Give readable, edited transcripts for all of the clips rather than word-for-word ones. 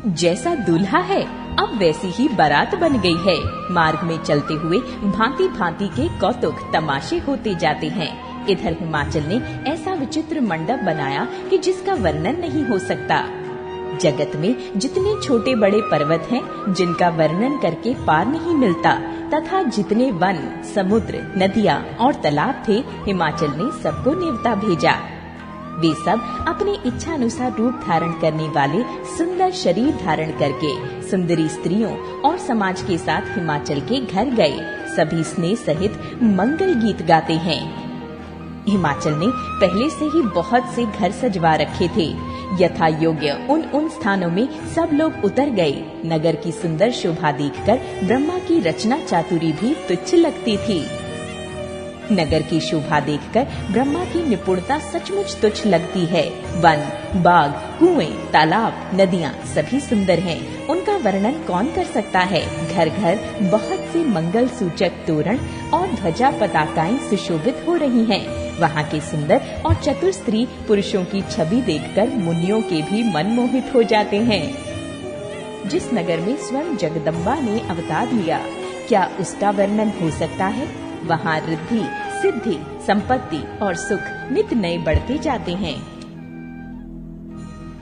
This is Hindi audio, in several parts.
जैसा दूल्हा है अब वैसी ही बारात बन गई है। मार्ग में चलते हुए भांति भांति के कौतुक तमाशे होते जाते हैं। इधर हिमाचल ने ऐसा विचित्र मंडप बनाया कि जिसका वर्णन नहीं हो सकता। जगत में जितने छोटे बड़े पर्वत हैं, जिनका वर्णन करके पार नहीं मिलता, तथा जितने वन, समुद्र, नदियाँ और तालाब थे, हिमाचल ने सबको न्योता भेजा। वे सब अपनी इच्छा अनुसार रूप धारण करने वाले सुंदर शरीर धारण करके सुंदरी स्त्रियों और समाज के साथ हिमाचल के घर गए। सभी स्नेह सहित मंगल गीत गाते हैं। हिमाचल ने पहले से ही बहुत से घर सजवा रखे थे। यथा योग्य उन स्थानों में सब लोग उतर गए। नगर की सुंदर शोभा देखकर ब्रह्मा की रचना चातुरी भी तुच्छ लगती थी। नगर की शोभा देखकर ब्रह्मा की निपुणता सचमुच तुच्छ लगती है। वन, बाग, कुएं, तालाब, नदियाँ सभी सुंदर हैं। उनका वर्णन कौन कर सकता है। घर घर बहुत से मंगल सूचक तोरण और ध्वजा पताकाएं सुशोभित हो रही हैं। वहाँ के सुंदर और चतुर स्त्री पुरुषों की छवि देखकर मुनियों के भी मन मोहित हो जाते हैं। जिस नगर में स्वयं जगदम्बा ने अवतार लिया, क्या उसका वर्णन हो सकता है। वहाँ रिद्धि, सिद्धि, संपत्ति और सुख नित नए बढ़ते जाते हैं।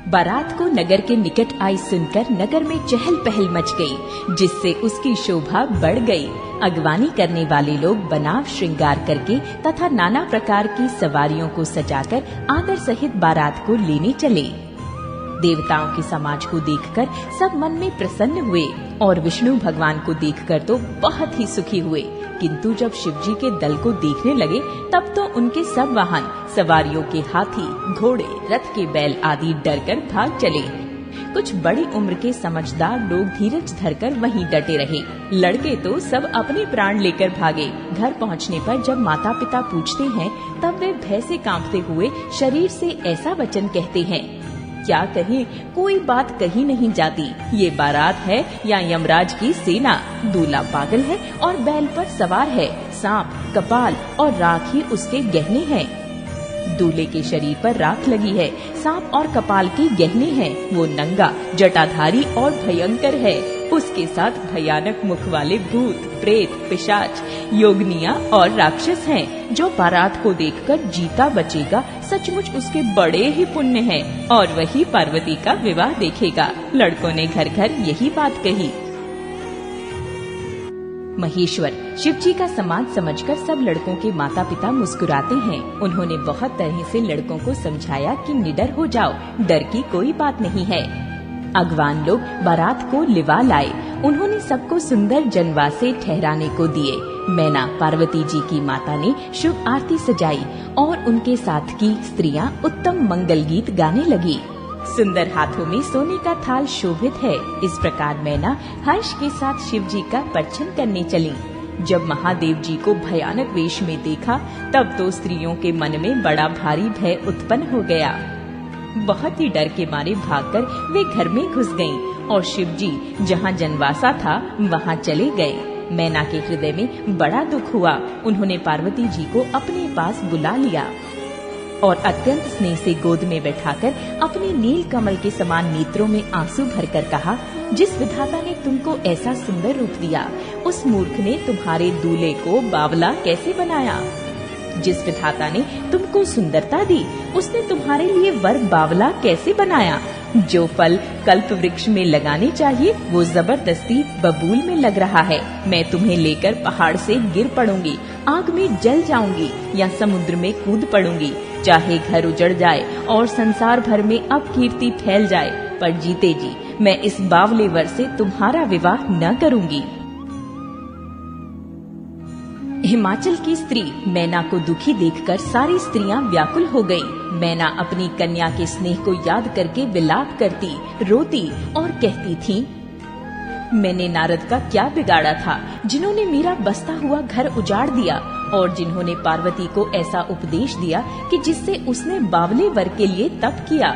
बारात को नगर के निकट आई सुनकर नगर में चहल पहल मच गई, जिससे उसकी शोभा बढ़ गई। अगवानी करने वाले लोग बनाव श्रृंगार करके तथा नाना प्रकार की सवारियों को सजाकर आदर सहित बारात को लेने चले। देवताओं के समाज को देखकर सब मन में प्रसन्न हुए और विष्णु भगवान को देखकर तो बहुत ही सुखी हुए। किंतु जब शिवजी के दल को देखने लगे तब तो उनके सब वाहन, सवारियों के हाथी, घोड़े, रथ के बैल आदि डरकर भाग चले। कुछ बड़ी उम्र के समझदार लोग धीरज धरकर वहीं डटे रहे। लड़के तो सब अपने प्राण लेकर भागे। घर पहुंचने पर जब माता पिता पूछते हैं तब वे भय से कांपते हुए शरीर से ऐसा वचन कहते हैं, क्या कहें, कोई बात कही नहीं जाती। ये बारात है या यमराज की सेना। दूल्हा पागल है और बैल पर सवार है। सांप, कपाल और राख ही उसके गहने हैं। दूल्हे के शरीर पर राख लगी है, सांप और कपाल के गहने हैं। वो नंगा, जटाधारी और भयंकर है। उसके साथ भयानक मुख वाले भूत, प्रेत, पिशाच, योगनिया और राक्षस हैं। जो बारात को देखकर जीता बचेगा सचमुच उसके बड़े ही पुण्य हैं और वही पार्वती का विवाह देखेगा। लड़कों ने घर घर यही बात कही। महेश्वर शिवजी का समाज समझकर सब लड़कों के माता पिता मुस्कुराते हैं। उन्होंने बहुत तरह से लड़कों को समझाया कि निडर हो जाओ, डर की कोई बात नहीं है। अगवान लोग बारात को लिवा लाए। उन्होंने सबको सुंदर जनवासे ठहराने को दिए। मैना पार्वती जी की माता ने शुभ आरती सजाई और उनके साथ की स्त्रियां उत्तम मंगल गीत गाने लगी। सुंदर हाथों में सोने का थाल शोभित है। इस प्रकार मैना हर्ष के साथ शिव जी का पर्छन करने चली। जब महादेव जी को भयानक वेश में देखा तब तो स्त्रियों के मन में बड़ा भारी भय उत्पन्न हो गया। बहुत ही डर के मारे भागकर वे घर में घुस गईं और शिव जी जहाँ जनवासा था वहाँ चले गए। मैना के हृदय में बड़ा दुख हुआ। उन्होंने पार्वती जी को अपने पास बुला लिया और अत्यंत स्नेह से गोद में बैठाकर अपने नील कमल के समान नेत्रों में आंसू भरकर कहा, जिस विधाता ने तुमको ऐसा सुंदर रूप दिया, उस मूर्ख ने तुम्हारे दूल्हे को बावला कैसे बनाया। जिस विधाता ने तुमको सुंदरता दी, उसने तुम्हारे लिए वर बावला कैसे बनाया। जो फल कल्प वृक्ष में लगाने चाहिए वो जबरदस्ती बबूल में लग रहा है। मैं तुम्हें लेकर पहाड़ से गिर पड़ूंगी, आग में जल जाऊंगी या समुद्र में कूद पड़ूंगी। चाहे घर उजड़ जाए और संसार भर में अपकीर्ति फैल जाए, पर जीते जी मैं इस बावले वर से तुम्हारा विवाह न करूंगी। हिमाचल की स्त्री मैना को दुखी देखकर सारी स्त्रियां व्याकुल हो गईं। मैना अपनी कन्या के स्नेह को याद करके विलाप करती, रोती और कहती थी, मैंने नारद का क्या बिगाड़ा था, जिन्होंने मेरा बसता हुआ घर उजाड़ दिया और जिन्होंने पार्वती को ऐसा उपदेश दिया कि जिससे उसने बावले वर के लिए तप किया।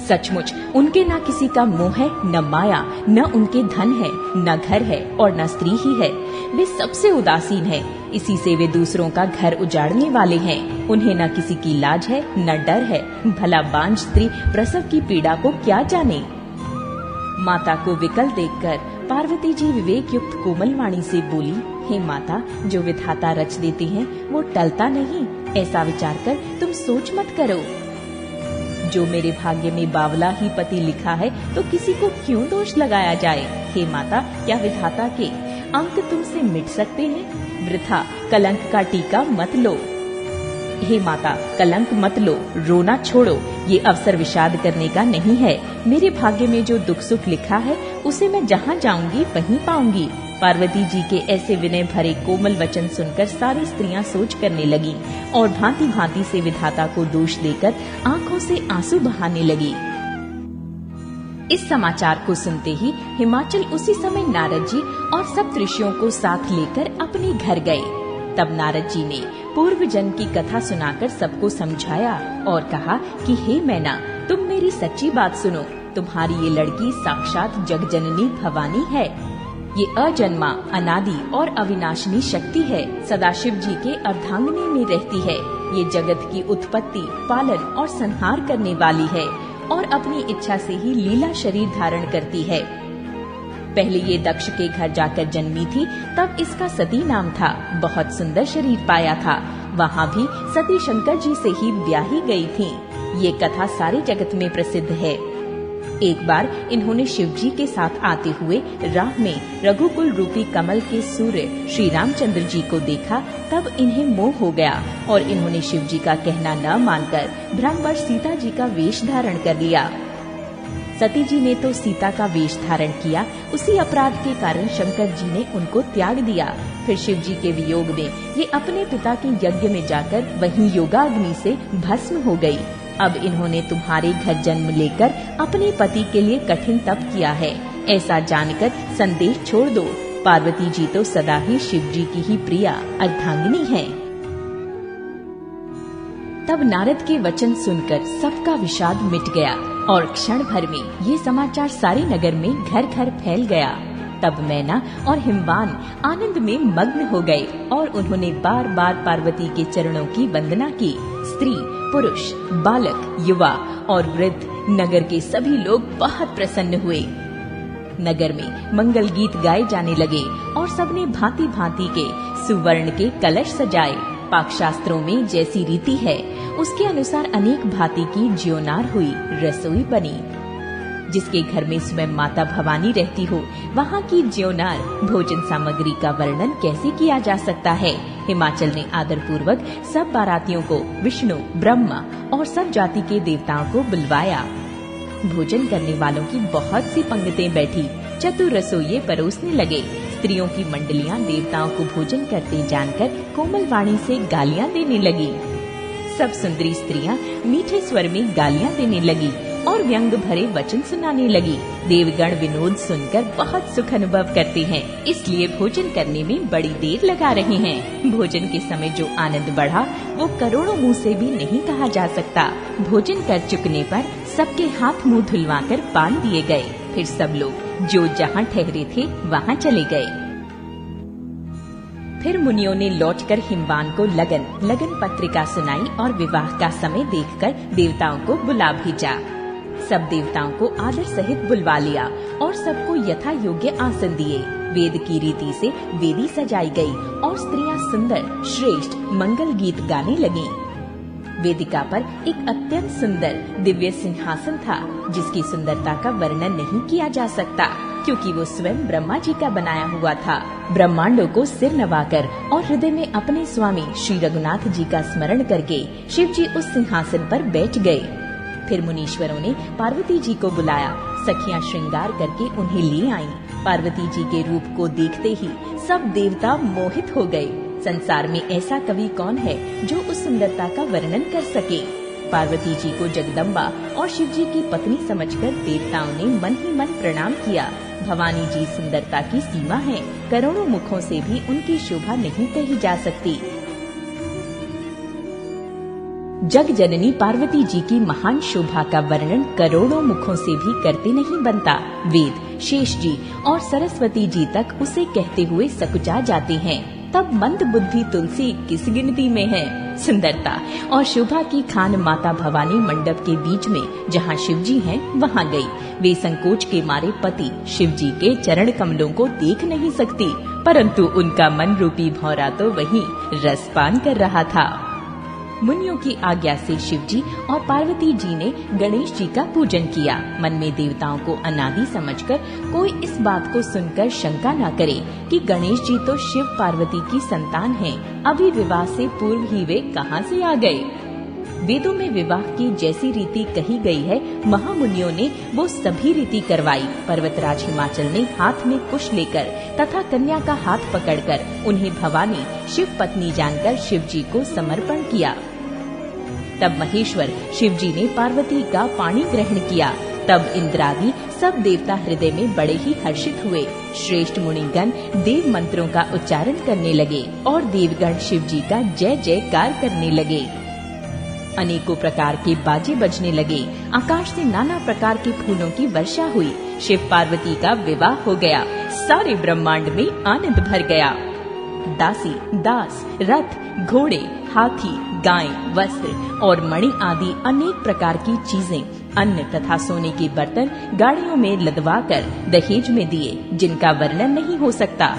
सचमुच उनके न किसी का मोह है, न माया, न उनके धन है, न घर है और न स्त्री ही है। वे सबसे उदासीन है, इसी से वे दूसरों का घर उजाड़ने वाले हैं। उन्हें न किसी की लाज है, न डर है। भला बांझ स्त्री प्रसव की पीड़ा को क्या जाने। माता को विकल देखकर पार्वती जी विवेक युक्त कोमल वाणी से बोली, हे माता, जो विधाता रच देते हैं वो टलता नहीं, ऐसा विचार कर तुम सोच मत करो। जो मेरे भाग्य में बावला ही पति लिखा है तो किसी को क्यों दोष लगाया जाए। हे माता, क्या विधाता के अंक तुमसे मिट सकते हैं? वृथा कलंक का टीका मत लो। हे माता, कलंक मत लो, रोना छोड़ो, ये अवसर विषाद करने का नहीं है। मेरे भाग्य में जो दुख सुख लिखा है उसे मैं जहाँ जाऊंगी वहीं पाऊंगी। पार्वती जी के ऐसे विनय भरे कोमल वचन सुनकर सारी स्त्रियां सोच करने लगी और भांति भांति से विधाता को दोष देकर आंखों से आंसू बहाने लगी। इस समाचार को सुनते ही हिमाचल उसी समय नारद जी और सब ऋषियों को साथ लेकर अपने घर गए। तब नारद जी ने पूर्व जन्म की कथा सुनाकर सबको समझाया और कहा कि हे मैना, तुम मेरी सच्ची बात सुनो। तुम्हारी ये लड़की साक्षात जगजननी भवानी है। ये अजन्मा, अनादि और अविनाशिनी शक्ति है। सदाशिव जी के अर्धांगिनी में रहती है। ये जगत की उत्पत्ति, पालन और संहार करने वाली है और अपनी इच्छा से ही लीला शरीर धारण करती है। पहले ये दक्ष के घर जाकर जन्मी थी, तब इसका सती नाम था। बहुत सुंदर शरीर पाया था। वहाँ भी सती शंकर जी से ही ब्याही गई थी। ये कथा सारे जगत में प्रसिद्ध है। एक बार इन्होंने शिव जी के साथ आते हुए राह में रघुकुल रूपी कमल के सूर्य श्री रामचंद्र जी को देखा। तब इन्हें मोह हो गया और इन्होंने शिव जी का कहना न मानकर ब्रह्मवश सीता जी का वेश धारण कर लिया। सती जी ने तो सीता का वेश धारण किया। उसी अपराध के कारण शंकर जी ने उनको त्याग दिया। फिर शिव जी के वियोग में ये अपने पिता के यज्ञ में जाकर वहीं योगाग्नि से भस्म हो गई। अब इन्होंने तुम्हारे घर जन्म लेकर अपने पति के लिए कठिन तप किया है। ऐसा जानकर संदेह छोड़ दो। पार्वती जी तो सदा ही शिव जी की ही प्रिया अर्धांगिनी है। तब नारद के वचन सुनकर सबका विषाद मिट गया और क्षण भर में ये समाचार सारे नगर में घर घर फैल गया। तब मैना और हिमवान आनंद में मग्न हो गए और उन्होंने बार बार पार्वती के चरणों की वंदना की। स्त्री, पुरुष, बालक, युवा और वृद्ध, नगर के सभी लोग बहुत प्रसन्न हुए। नगर में मंगल गीत गाए जाने लगे और सबने भांति भांति के सुवर्ण के कलश सजाए। पाकशास्त्रों में जैसी रीति है उसके अनुसार अनेक भांति की ज्योनार हुई, रसोई बनी। जिसके घर में स्वयं माता भवानी रहती हो, वहाँ की ज्योनार भोजन सामग्री का वर्णन कैसे किया जा सकता है। हिमाचल ने आदर पूर्वक सब बारातियों को विष्णु, ब्रह्मा और सब जाति के देवताओं को बुलवाया। भोजन करने वालों की बहुत सी पंक्तियां बैठी। चतुर रसोइये परोसने लगे। स्त्रियों की मंडलियां देवताओं को भोजन करते जानकर कोमल वाणी से गालियां देने लगी। सब सुंदरी स्त्रियां मीठे स्वर में गालियां देने लगी और व्यंग भरे वचन सुनाने लगी। देवगण विनोद सुनकर बहुत सुख अनुभव करते हैं, इसलिए भोजन करने में बड़ी देर लगा रहे हैं। भोजन के समय जो आनंद बढ़ा वो करोड़ों मुंह से भी नहीं कहा जा सकता। भोजन कर चुकने पर सबके हाथ मुंह धुलवाकर पान दिए गए। फिर सब लोग जो जहाँ ठहरे थे वहाँ चले गए। फिर मुनियों ने लौटकर हिमवान को लगन पत्रिका सुनाई और विवाह का समय देखकर देवताओं को बुला भेजा। सब देवताओं को आदर सहित बुलवा लिया और सबको यथा योग्य आसन दिए। वेद की रीति से वेदी सजाई गई और स्त्रियां सुंदर श्रेष्ठ मंगल गीत गाने लगीं। वेदिका पर एक अत्यंत सुंदर दिव्य सिंहासन था, जिसकी सुंदरता का वर्णन नहीं किया जा सकता, क्योंकि वो स्वयं ब्रह्मा जी का बनाया हुआ था। ब्रह्मांडों को सिर नवाकर और हृदय में अपने स्वामी श्री रघुनाथ जी का स्मरण करके शिव जी उस सिंहासन पर बैठ गए। फिर मुनीश्वरों ने पार्वती जी को बुलाया। सखियां श्रृंगार करके उन्हें ले आईं। पार्वती जी के रूप को देखते ही सब देवता मोहित हो गए। संसार में ऐसा कवि कौन है जो उस सुंदरता का वर्णन कर सके। पार्वती जी को जगदम्बा और शिव जी की पत्नी समझकर देवताओं ने मन ही मन प्रणाम किया। भवानी जी सुंदरता की सीमा है, करोड़ों मुखों से भी उनकी शोभा नहीं कही जा सकती। जग जननी पार्वती जी की महान शोभा का वर्णन करोड़ों मुखों से भी करते नहीं बनता। वेद, शेष जी और सरस्वती जी तक उसे कहते हुए सकुचा जाते हैं। तब मंद बुद्धि तुलसी किस गिनती में है। सुंदरता और शोभा की खान माता भवानी मंडप के बीच में जहाँ शिव जी हैं वहाँ गई। वे संकोच के मारे पति शिव जी के चरण कमलों को देख नहीं सकती, परंतु उनका मन रूपी भौरा तो वहीं रसपान कर रहा था। मुनियों की आज्ञा से शिव जी और पार्वती जी ने गणेश जी का पूजन किया। मन में देवताओं को अनादि समझकर कोई इस बात को सुनकर शंका न करे कि गणेश जी तो शिव पार्वती की संतान हैं, अभी विवाह से पूर्व ही वे कहां से आ गए। वेदों में विवाह की जैसी रीति कही गई है, महामुनियों ने वो सभी रीति करवाई। पर्वतराज हिमाचल ने हाथ में कुश लेकर तथा कन्या का हाथ पकड़कर उन्हें भवानी शिव पत्नी जानकर शिव जी को समर्पण किया। तब महेश्वर शिव जी ने पार्वती का पाणी ग्रहण किया। तब इंद्रादि सब देवता हृदय में बड़े ही हर्षित हुए। श्रेष्ठ मुनिगण देव मंत्रों का उच्चारण करने लगे और देवगण शिव जी का जय जयकार करने लगे। अनेकों प्रकार के बाजे बजने लगे। आकाश से नाना प्रकार के फूलों की वर्षा हुई। शिव पार्वती का विवाह हो गया। सारे ब्रह्मांड में आनंद भर गया। दासी, दास, रथ, घोड़े, हाथी, गाय, वस्त्र और मणि आदि अनेक प्रकार की चीजें, अन्न तथा सोने के बर्तन गाड़ियों में लदवाकर दहेज में दिए, जिनका वर्णन नहीं हो सकता।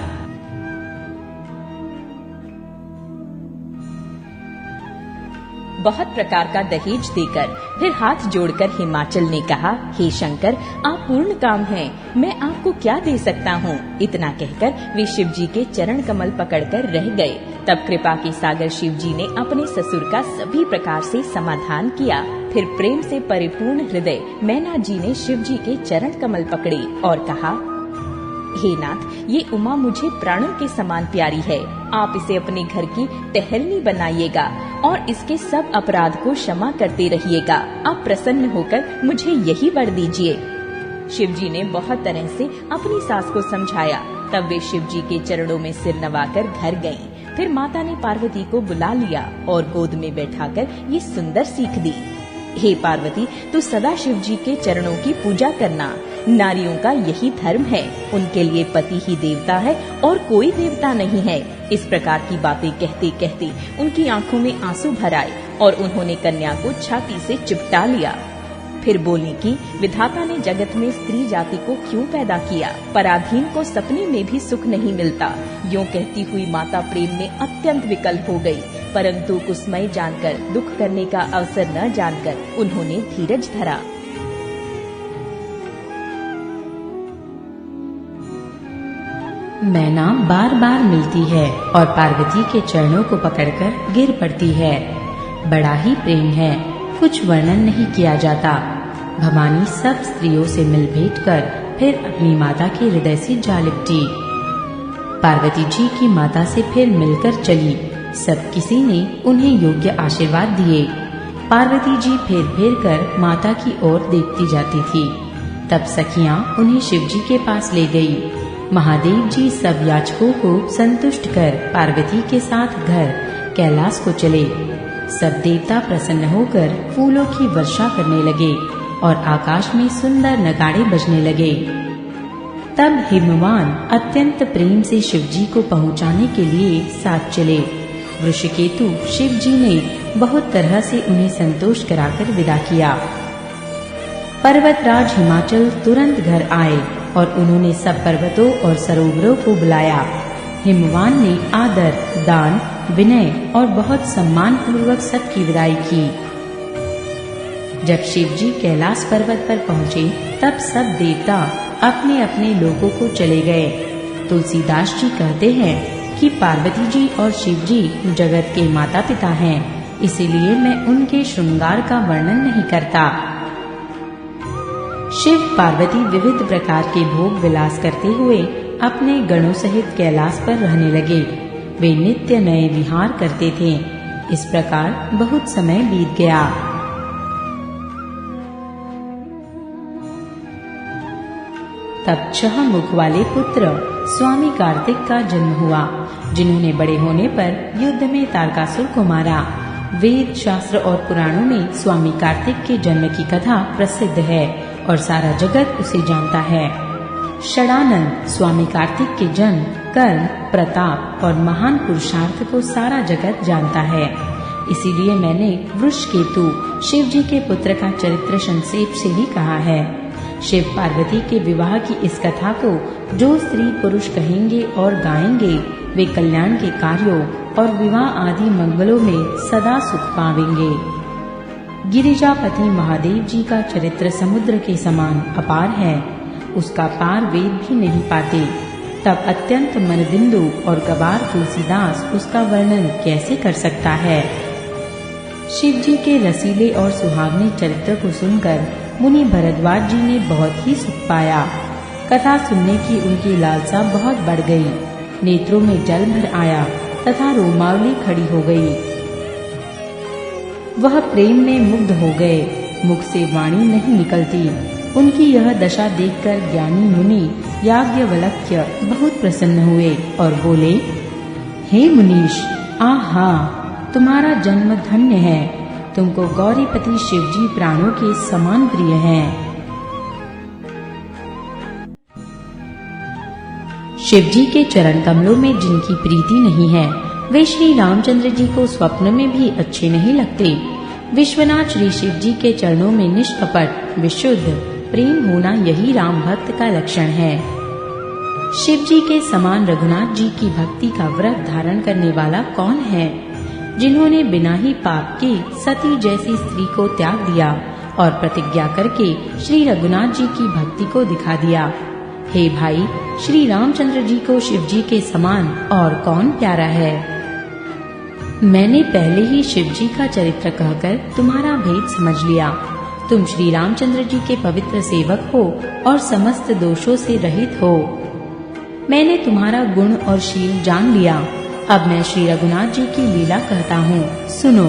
बहुत प्रकार का दहेज देकर फिर हाथ जोड़कर हिमाचल ने कहा, हे शंकर, आप पूर्ण काम हैं, मैं आपको क्या दे सकता हूँ। इतना कहकर वे शिव जी के चरण कमल पकड़कर रह गए। तब कृपा के सागर शिव जी ने अपने ससुर का सभी प्रकार से समाधान किया। फिर प्रेम से परिपूर्ण हृदय मैना जी ने शिव जी के चरण कमल पकड़े और कहा, हे नाथ, ये उमा मुझे प्राणों के समान प्यारी है। आप इसे अपने घर की टहलनी बनाइएगा और इसके सब अपराध को क्षमा करते रहिएगा। आप प्रसन्न होकर मुझे यही वर दीजिए। शिव जी ने बहुत तरह से अपनी सास को समझाया। तब वे शिव जी के चरणों में सिर नवाकर घर गयीं। फिर माता ने पार्वती को बुला लिया और गोद में बैठाकर ये सुंदर सीख दी, हे पार्वती, तू सदा शिव जी के चरणों की पूजा करना। नारियों का यही धर्म है। उनके लिए पति ही देवता है और कोई देवता नहीं है। इस प्रकार की बातें कहते कहते उनकी आंखों में आंसू भर आए और उन्होंने कन्या को छाती से चिपटा लिया। फिर बोली कि विधाता ने जगत में स्त्री जाति को क्यों पैदा किया? पराधीन को सपने में भी सुख नहीं मिलता। यूं कहती हुई माता प्रेम में अत्यंत विकल हो गई, परंतु कुसमय जानकर, दुख करने का अवसर न जानकर उन्होंने धीरज धरा। मैना बार बार मिलती है और पार्वती के चरणों को पकड़कर गिर पड़ती है। बड़ा ही प्रेम है, कुछ वर्णन नहीं किया जाता। भवानी सब स्त्रियों से मिल भेंट कर फिर अपनी माता के हृदय से जा लिपटी। पार्वती जी की माता से फिर मिलकर चली। सब किसी ने उन्हें योग्य आशीर्वाद दिए। पार्वती जी फेर फेर कर माता की ओर देखती जाती थी। तब सखियां उन्हें शिव जी के पास ले गई। महादेव जी सब याचकों को संतुष्ट कर पार्वती के साथ घर कैलाश को चले। सब देवता प्रसन्न होकर फूलों की वर्षा करने लगे और आकाश में सुंदर नगाड़े बजने लगे। तब हिमवान अत्यंत प्रेम से शिव जी को पहुंचाने के लिए साथ चले। वृषकेतु शिव जी ने बहुत तरह से उन्हें संतोष कराकर विदा किया। पर्वतराज हिमाचल तुरंत घर आए और उन्होंने सब पर्वतों और सरोवरों को बुलाया। हिमवान ने आदर, दान, विनय और बहुत सम्मान पूर्वक सबकी विदाई की। जब शिव जी कैलाश पर्वत पर पहुँचे तब सब देवता अपने अपने लोकों को चले गए। तुलसीदास जी कहते हैं कि पार्वती जी और शिव जी जगत के माता पिता हैं, इसीलिए मैं उनके श्रृंगार का वर्णन नहीं करता। शिव पार्वती विविध प्रकार के भोग विलास करते हुए अपने गणों सहित कैलाश पर रहने लगे। वे नित्य नए विहार करते थे। इस प्रकार बहुत समय बीत गया। तब 6 मुख वाले पुत्र स्वामी कार्तिक का जन्म हुआ, जिन्होंने बड़े होने पर युद्ध में तारकासुर को मारा। वेद, शास्त्र और पुराणों में स्वामी कार्तिक के जन्म की कथा प्रसिद्ध है और सारा जगत उसे जानता है। षडानंद स्वामी कार्तिक के जन्म, कर्म, प्रताप और महान पुरुषार्थ को सारा जगत जानता है। इसीलिए मैंने वृषकेतु शिव जी के पुत्र का चरित्र संक्षेप से ही कहा है। शिव पार्वती के विवाह की इस कथा को जो स्त्री पुरुष कहेंगे और गाएंगे वे कल्याण के कार्यों और विवाह आदि मंगलों में सदा सुख पावेंगे। गिरिजापति महादेव जी का चरित्र समुद्र के समान अपार है, उसका पार वेद भी नहीं पाते। तब अत्यंत मनबिंदु और गवार तुलसीदास उसका वर्णन कैसे कर सकता है। शिव जी के रसीले और सुहावने चरित्र को सुनकर मुनि भरद्वाज जी ने बहुत ही सुख पाया। कथा सुनने की उनकी लालसा बहुत बढ़ गई, नेत्रों में जल भर आया तथा रोमावली खड़ी हो गई। वह प्रेम में मुग्ध हो गए, मुख से वाणी नहीं निकलती। उनकी यह दशा देखकर ज्ञानी मुनि याज्ञवल्क्य बहुत प्रसन्न हुए और बोले, हे मुनीश, आहा, तुम्हारा जन्म धन्य है। तुमको गौरीपति शिवजी प्राणों के समान प्रिय हैं। शिवजी के चरण कमलों में जिनकी प्रीति नहीं है वे श्री रामचंद्र जी को स्वप्न में भी अच्छे नहीं लगते। विश्वनाथ श्री शिव जी के चरणों में निष्कपट विशुद्ध प्रेम होना यही राम भक्त का लक्षण है। शिव जी के समान रघुनाथ जी की भक्ति का व्रत धारण करने वाला कौन है, जिन्होंने बिना ही पाप के सती जैसी स्त्री को त्याग दिया और प्रतिज्ञा करके श्री रघुनाथ जी की भक्ति को दिखा दिया। हे भाई, श्री रामचंद्र जी को शिव जी के समान और कौन प्यारा है। मैंने पहले ही शिव जी का चरित्र कहकर तुम्हारा भेद समझ लिया। तुम श्री रामचंद्र जी के पवित्र सेवक हो और समस्त दोषों से रहित हो। मैंने तुम्हारा गुण और शील जान लिया। अब मैं श्री रघुनाथ जी की लीला कहता हूँ, सुनो।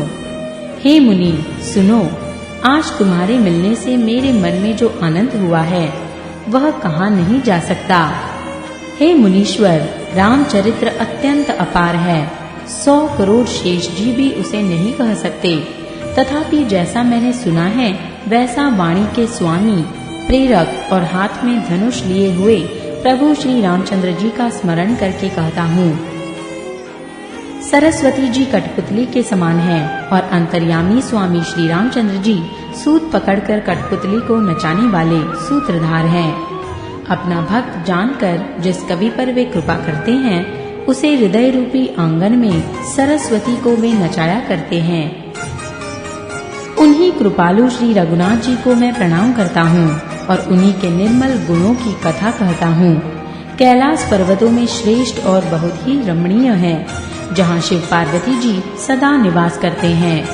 हे मुनि सुनो, आज तुम्हारे मिलने से मेरे मन में जो आनंद हुआ है वह कहाँ नहीं जा सकता। हे मुनीश्वर, रामचरित्र अत्यंत अपार है। 100 करोड़ शेष जी भी उसे नहीं कह सकते। तथापि जैसा मैंने सुना है वैसा वाणी के स्वामी, प्रेरक और हाथ में धनुष लिए हुए प्रभु श्री रामचंद्र जी का स्मरण करके कहता हूँ। सरस्वती जी कठपुतली के समान है और अंतर्यामी स्वामी श्री रामचंद्र जी सूत पकड़कर कठपुतली को नचाने वाले सूत्रधार हैं। अपना भक्त जानकर जिस कवि पर वे कृपा करते हैं उसे हृदय रूपी आंगन में सरस्वती को वे नचाया करते हैं। उन्हीं कृपालु श्री रघुनाथ जी को मैं प्रणाम करता हूँ और उन्हीं के निर्मल गुणों की कथा कहता हूँ। कैलाश पर्वतों में श्रेष्ठ और बहुत ही रमणीय है, जहाँ शिव पार्वती जी सदा निवास करते हैं।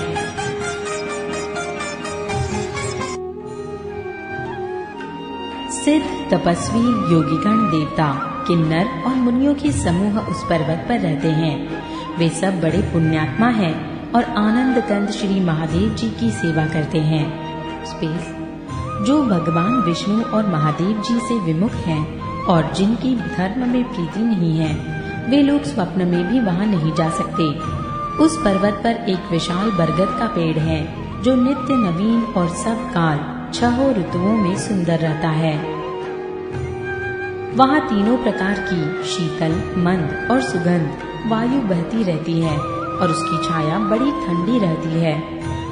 सिद्ध तपस्वी योगीगण देवता किन्नर और मुनियों के समूह उस पर्वत पर रहते हैं। वे सब बड़े पुण्यात्मा हैं और आनंद कंद श्री महादेव जी की सेवा करते हैं। जो भगवान विष्णु और महादेव जी से विमुख हैं और जिनकी धर्म में प्रीति नहीं है वे लोग स्वप्न में भी वहां नहीं जा सकते। उस पर्वत पर एक विशाल बरगद का पेड़ है जो नित्य नवीन और सब काल 6 ऋतुओं में सुंदर रहता है। वहाँ तीनों प्रकार की शीतल, मंद और सुगंध वायु बहती रहती है और उसकी छाया बड़ी ठंडी रहती है।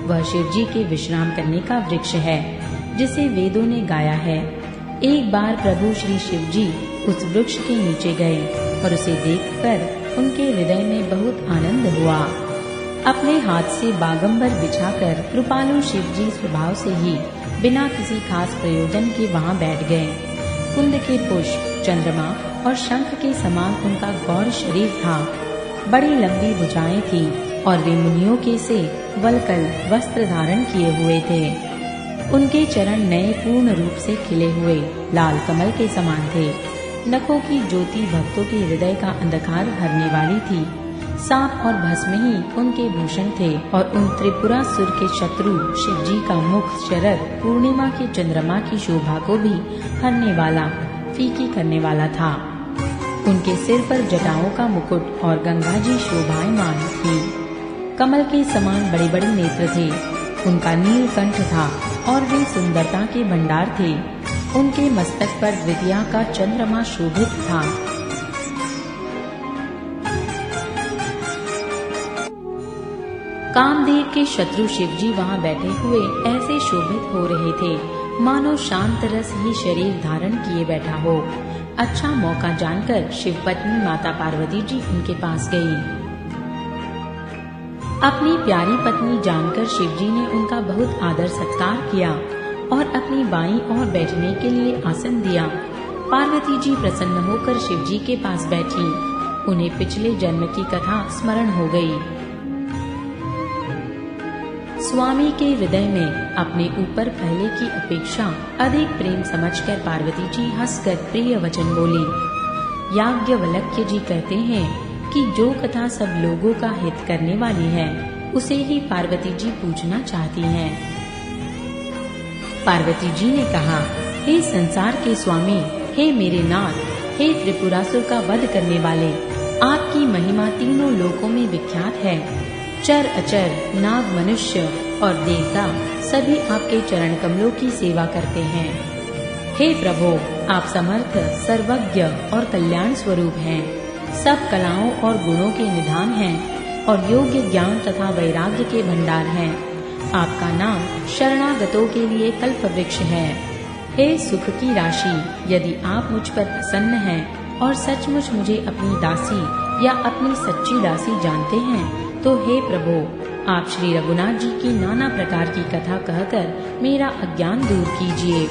वह शिव जी के विश्राम करने का वृक्ष है जिसे वेदों ने गाया है। एक बार प्रभु श्री शिव जी उस वृक्ष के नीचे गए और उसे देखकर उनके हृदय में बहुत आनंद हुआ। अपने हाथ से बागंबर बिछाकर कृपालु शिव जी स्वभाव से ही बिना किसी खास प्रयोजन के वहां बैठ गए। कुंद के पुष्प, चंद्रमा और शंख के समान उनका गौर शरीर था। बड़ी लंबी भुजाएं थी और वे मुनियों के से वलकल वस्त्र धारण किए हुए थे। उनके चरण नए पूर्ण रूप से खिले हुए लाल कमल के समान थे। नखों की ज्योति भक्तों के हृदय का अंधकार भरने वाली थी। सांप और भस्म ही उनके भूषण थे और उन त्रिपुरासुर के शत्रु शिव जी का मुख शरद पूर्णिमा के चंद्रमा की शोभा को भी हरने वाला, फीकी करने वाला था। उनके सिर पर जटाओं का मुकुट और गंगा जी शोभायमान थी। कमल के समान बड़े बड़े नेत्र थे। उनका नीलकंठ था और वे सुंदरता के भंडार थे। उनके मस्तक पर द्वितीया का चंद्रमा शोभित था। कामदेव के शत्रु शिव जी वहाँ बैठे हुए ऐसे शोभित हो रहे थे मानो शांत रस ही शरीर धारण किए बैठा हो। अच्छा मौका जानकर शिव पत्नी माता पार्वती जी उनके पास गई। अपनी प्यारी पत्नी जानकर शिव जी ने उनका बहुत आदर सत्कार किया और अपनी बाईं ओर बैठने के लिए आसन दिया। पार्वती जी प्रसन्न होकर शिव जी के पास बैठी। उन्हें पिछले जन्म की कथा स्मरण हो गई। स्वामी के हृदय में अपने ऊपर पहले की अपेक्षा अधिक प्रेम समझकर पार्वती जी हंसकर प्रिय वचन बोली। याज्ञवल्क्य जी कहते हैं कि जो कथा सब लोगों का हित करने वाली है उसे ही पार्वती जी पूछना चाहती हैं। पार्वती जी ने कहा, हे संसार के स्वामी, हे मेरे नाथ, हे त्रिपुरासुर का वध करने वाले, आपकी महिमा तीनों लोकों में विख्यात है। चर अचर, नाग, मनुष्य और देवता सभी आपके चरण कमलों की सेवा करते हैं। हे प्रभु, आप समर्थ, सर्वज्ञ और कल्याण स्वरूप हैं। सब कलाओं और गुणों के निधान हैं और योग्य ज्ञान तथा वैराग्य के भंडार हैं। आपका नाम शरणागतों के लिए कल्प वृक्ष है। हे सुख की राशि, यदि आप मुझ पर प्रसन्न हैं और सचमुच मुझे अपनी दासी या अपनी सच्ची दासी जानते हैं तो हे प्रभु, आप श्री रघुनाथ जी की नाना प्रकार की कथा कहकर मेरा अज्ञान दूर कीजिए।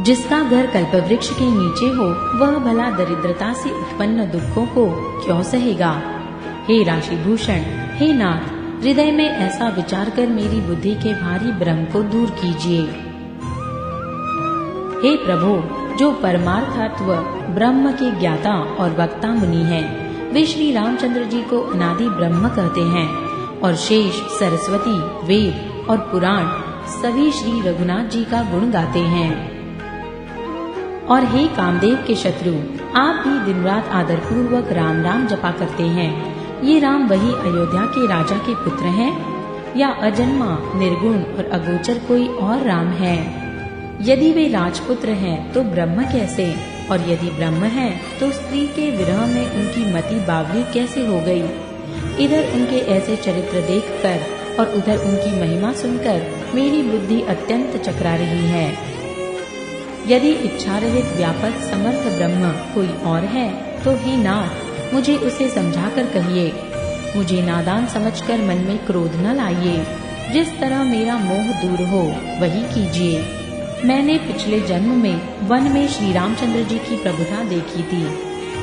जिसका घर कल्पवृक्ष के नीचे हो वह भला दरिद्रता से उत्पन्न दुखों को क्यों सहेगा। हे राशिभूषण, हे नाथ, हृदय में ऐसा विचार कर मेरी बुद्धि के भारी भ्रम को दूर कीजिए। हे प्रभु, जो परमार्थत्व ब्रह्म के ज्ञाता और वक्ता मुनि हैं, वे श्री रामचंद्र जी को अनादि ब्रह्म कहते हैं और शेष, सरस्वती, वेद और पुराण सभी श्री रघुनाथ जी का गुण गाते हैं। और हे कामदेव के शत्रु, आप भी दिन रात आदर पूर्वक राम राम जपा करते हैं। ये राम वही अयोध्या के राजा के पुत्र हैं या अजन्मा, निर्गुण और अगोचर कोई और राम है? यदि वे राजपुत्र हैं तो ब्रह्म कैसे, और यदि ब्रह्म हैं तो स्त्री के विरह में उनकी मति बावली कैसे हो गई। इधर उनके ऐसे चरित्र देखकर और उधर उनकी महिमा सुनकर मेरी बुद्धि अत्यंत चकरा रही है। यदि इच्छा रहित व्यापक समर्थ ब्रह्म कोई और है तो हे नाथ, मुझे उसे समझाकर कहिए। मुझे नादान समझकर मन में क्रोध न लाइए। जिस तरह मेरा मोह दूर हो वही कीजिए। मैंने पिछले जन्म में वन में श्री रामचंद्र जी की प्रभुता देखी थी,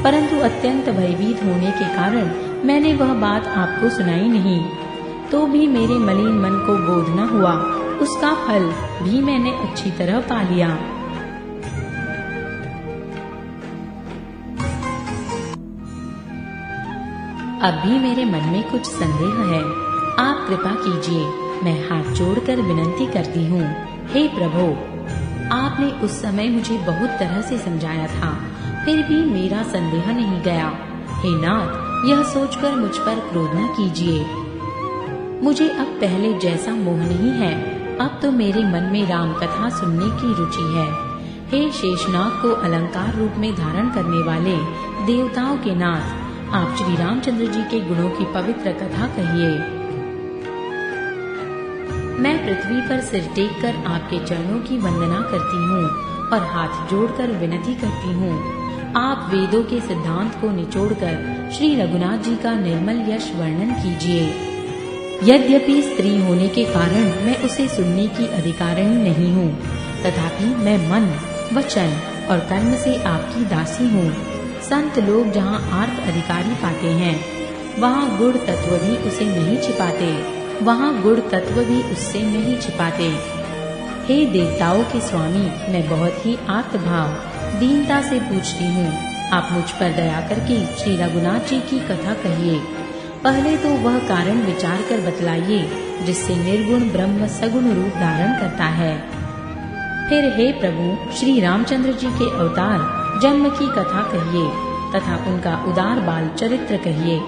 परंतु अत्यंत भयभीत होने के कारण मैंने वह बात आपको सुनाई नहीं। तो भी मेरे मलिन मन को बोध न हुआ, उसका फल भी मैंने अच्छी तरह पा लिया। अब भी मेरे मन में कुछ संदेह है, आप कृपा कीजिए। मैं हाथ जोड़कर विनंती करती हूँ, हे प्रभु, आपने उस समय मुझे बहुत तरह से समझाया था, फिर भी मेरा संदेह नहीं गया। हे नाथ, यह सोचकर मुझ पर क्रोध न कीजिए। मुझे अब पहले जैसा मोह नहीं है। अब तो मेरे मन में राम कथा सुनने की रुचि है। हे शेषनाग को अलंकार रूप में धारण करने वाले देवताओं के नाथ, आप श्री रामचंद्र जी के गुणों की पवित्र कथा कहिए। मैं पृथ्वी पर सिर टेक कर आपके चरणों की वंदना करती हूँ और हाथ जोड़कर विनती करती हूँ। आप वेदों के सिद्धांत को निचोड़कर श्री रघुनाथ जी का निर्मल यश वर्णन कीजिए। यद्यपि स्त्री होने के कारण मैं उसे सुनने की अधिकारिणी नहीं हूँ, तथापि मैं मन, वचन और कर्म से आपकी दासी हूँ। संत लोग जहाँ आर्त अधिकारी पाते हैं, वहाँ गुण तत्व भी उसे नहीं छिपाते, वहाँ गुण तत्व भी उससे नहीं छिपाते। हे देवताओं के स्वामी, मैं बहुत ही आर्तभाव दीनता से पूछती हूँ, आप मुझ पर दया करके श्री रघुनाथ जी की कथा कहिए। पहले तो वह कारण विचार कर बतलाइए जिससे निर्गुण ब्रह्म सगुण रूप धारण करता है। फिर हे प्रभु, श्री रामचंद्र जी के अवतार जन्म की कथा कहिए तथा उनका उदार बाल चरित्र कहिए।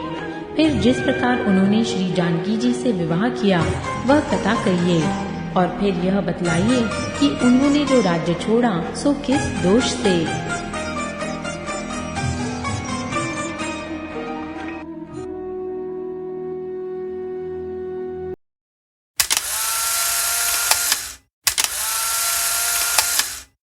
फिर जिस प्रकार उन्होंने श्री जानकी जी से विवाह किया वह कथा कहिए, और फिर यह बतलाइए कि उन्होंने जो राज्य छोड़ा सो किस दोष से।